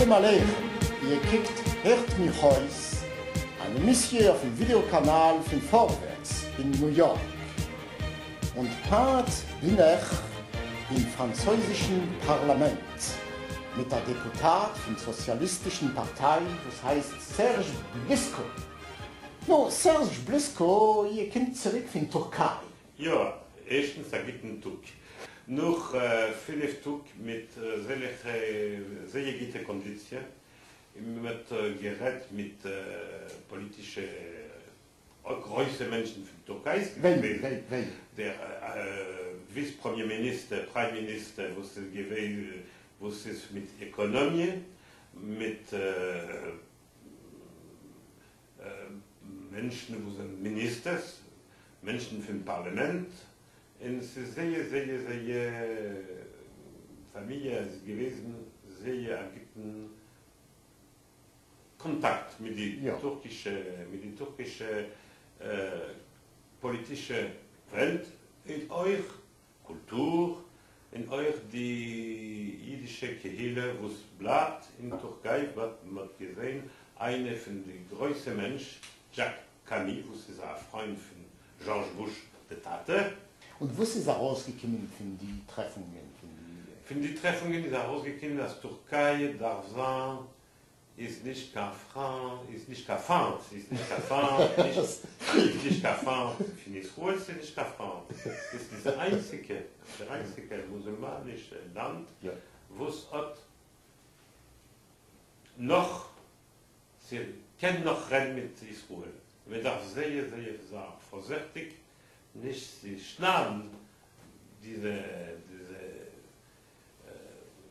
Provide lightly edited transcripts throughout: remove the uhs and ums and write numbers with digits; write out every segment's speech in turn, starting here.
Shalom Aleichem, ihr kickt Hört mich heus, eine Mission auf dem Videokanal von Vorwärts in New York. Und heute bin ich im französischen Parlament mit der Deputat der Sozialistischen Partei, das heißt Serge Blisco. No, Serge Blisco, ihr kommt zurück von Türkei. Ja, erstens da gibt es Tug. Noch viele Tug mit sehr guten Konditionen. Mit Gerät mit politischen großen Menschen von Türkei. Der Vice-Premierminister, Premierminister, was ist mit Ökonomie, mit Menschen, die sind Ministers, Menschen vom Parlament. Und es ist sehr Familie gewesen, sehr guten Kontakt mit den türkischen politischen Welt, in euch Kultur, in euch die jüdische Kehle, wo es bleibt in der Türkei, wird man gesehen, eine von den größten Menschen, Jacques Camille, wo ist ein Freund von George Bush, der Tate. Und wo ist es herausgekommen von den Treffungen? Von den Treffungen ist herausgekommen, dass Türkei, Darzan, ist nicht kein Franc, ist nicht kein Franc, ist nicht kein Franc, ist nicht kein Franc, für Israel ist nicht kein Franc. Es ist das einzige musulmanische Land, wo es hat noch, sie können noch reden mit Israel. Man darf sehr vorsichtig nicht schnappen, diese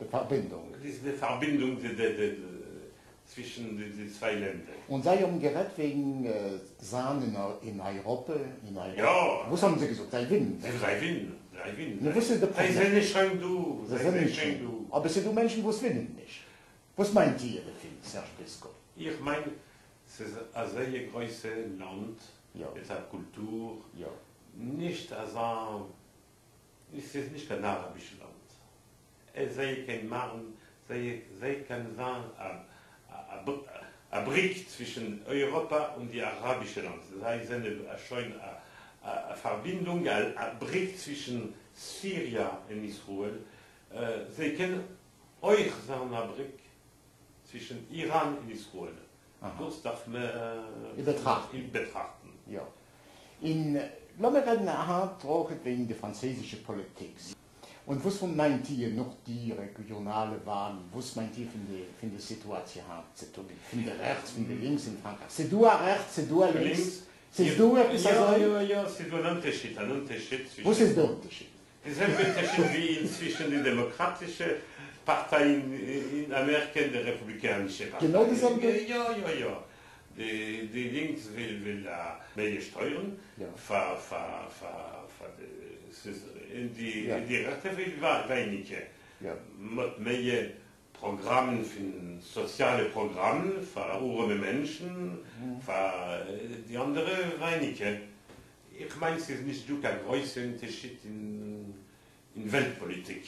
Verbindung zwischen den zwei Ländern. Und sei gerät wegen Sahnen in Europa? Ja. Was haben Sie gesagt? Sei Wind? Sei Wind. Was ist der Problem? Sei nicht schon du. Aber es sind Menschen, die es winnen nicht. Was meint ihr, Serge Blisco? Ich meine, es ist ein sehr großes Land, es hat Kultur, nicht es ist nicht ein arabisches Land. Es sei kein Mann, sei kein ein Brick zwischen Europa und die arabischen Länder. Das heißt, eine Verbindung, ein Brick zwischen Syrien und Israel. Sie können euch sagen, ein Brick zwischen Iran und Israel. Das darf man betrachten. Ja. Lassen wir reden wegen der französischen Politik. Und was meint ihr noch die regionale Wahlen? Was meint ihr von der Situation? Von der rechts, von der links in Frankreich? C'est du à rechts, c'est du à links? C'est du à c'est du ein Unterschied. Was ist der Unterschied? Dieselbe Unterschied wie zwischen der demokratischen Partei in Amerika und der republikanischen Partei. Genau dasselbe? Ja. Die Links will mehr Steuern, die Rechte will weniger. Mit mehr Programmen, soziale Programme für arme Menschen, für die anderen weniger. Ich meine, es ist nicht so ein großer Unterschied in Weltpolitik.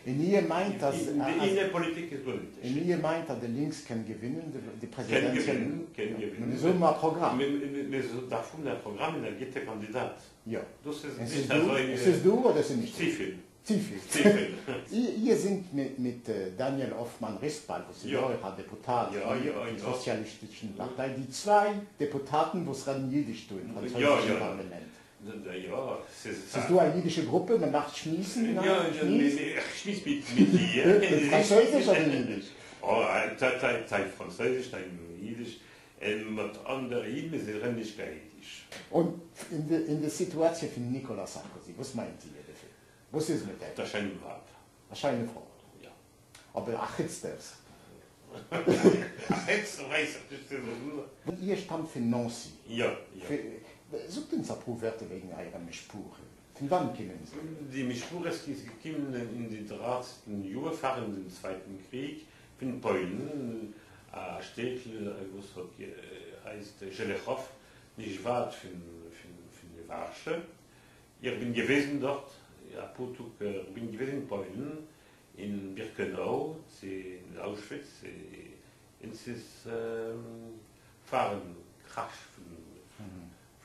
Und ihr meint, dass Innenpolitik ist unterschiedlich. Und ihr meint, dass der Links kann gewinnen, die Präsidentin? Kann gewinnen. Wir suchen mal ein Programm. Wir suchen ein Programm und dann geht der Kandidat. Ja. Das ist Ist nicht es du oder ist es nicht? Zielfeld. Zielfeld. Ihr sind mit Daniel Hoffmann-Rispal, das ist ein Deputat der Sozialistischen Partei, die zwei Deputaten, die reden Jiddisch tun im französischen Parlament. Ja, ist du eine jüdische Gruppe, man macht Schmiesen? Ja, ich schmiss mit dir. Französisch oder Jiddisch? Oh, Teil Französisch, Teil Jiddisch. Und mit anderen Jiden sind nicht kein Jiddisch. Und in der Situation von Nicolas Sarkozy, was meint ihr dafür? Was ist mit dem? Das ist eine Frau. Das ist eine Frau? Ja. Aber ach, jetzt das. Jetzt weiß ich das. Ihr stammt von Nancy. Ja. Sucht uns ein Werte wegen eurer Mischpuche. Von wann kommen Sie? Die Mischpuche ist gekommen in den 30. Jahren, während dem Zweiten Krieg, von Polen. Ein Städtel, was heißt Żelechow, nicht weit von Warschau. Ich bin gewesen dort, ich bin gewesen in Polen, in Birkenau, in der Auschwitz, und es ist fahren, Crash von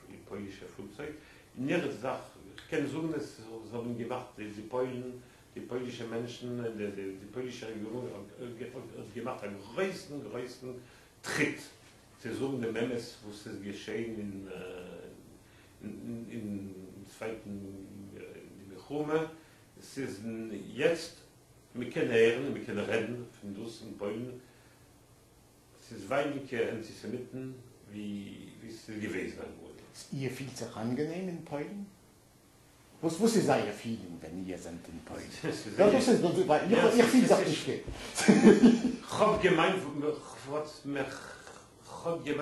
dem polnischen Flugzeug. In ihrer Sache, ich kann sagen, dass sie haben gemacht, die Polen, die polnischen Menschen, die polnische Regierung hat gemacht einen größten Tritt. Sie sagen, der Memes, wo es geschehen im zweiten Milchome. Es ist jetzt, wir können hören, wir können reden von das in Polen. Es ist weniger Antisemiten, wie es gewesen wurde. Ist ihr viel zu angenehm in Polen? Was ist euer Feeling, wenn ihr seid in Polen? Ja, das ist, weil ihr viel sagt nicht geht. Ich habe gemeint,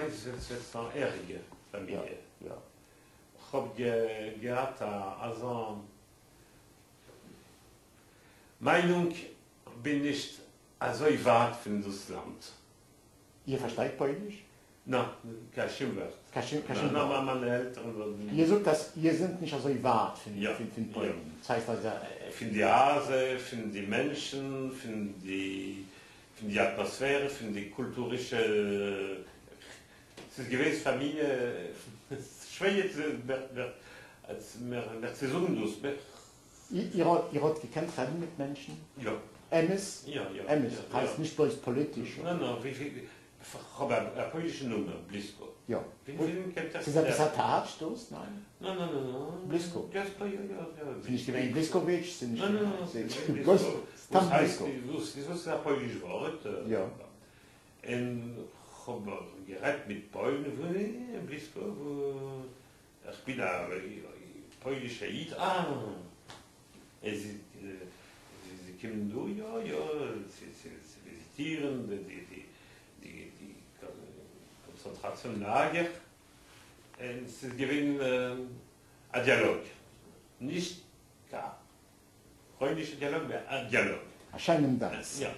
es ist eine ehrliche Familie. Ja. Ich habe gehabt, also Meinung bin nicht so weit für das Land. Ihr versteht Polnisch? Nein, kein Schimpfwort. Nein, meine Eltern. Ihr sagt, dass ihr sind nicht so weit für Polen. Ja. Das heißt also... Für die Hase, für die Menschen, für die Atmosphäre, für die kulturelle... Es ist gewesen, Familie... Es ist schwer, mehr zu sagen, Ihr habt gekannt, reden mit Menschen? Ja. Emes? Ja. Emes, heißt nicht bloß politisch. Nein, ich habe eine polnische Nummer, Blisko. Ja. Sie ist etwas attached, das? Nein? Nein. Blisko? Ja. Sind nicht gewähnt Bliskowitsch? Nein. Das heißt, das ist ein polnisches Wort. Ja. Und ich habe geredet mit Polen, Blisko, ich bin ein polnischer Eid. Sie kommen durch, sie visitieren die Konzentrationslager. Und sie gewinnen ein Dialog. Nicht kein freundlicher Dialog, aber ein Dialog. Erscheinen das. Ja.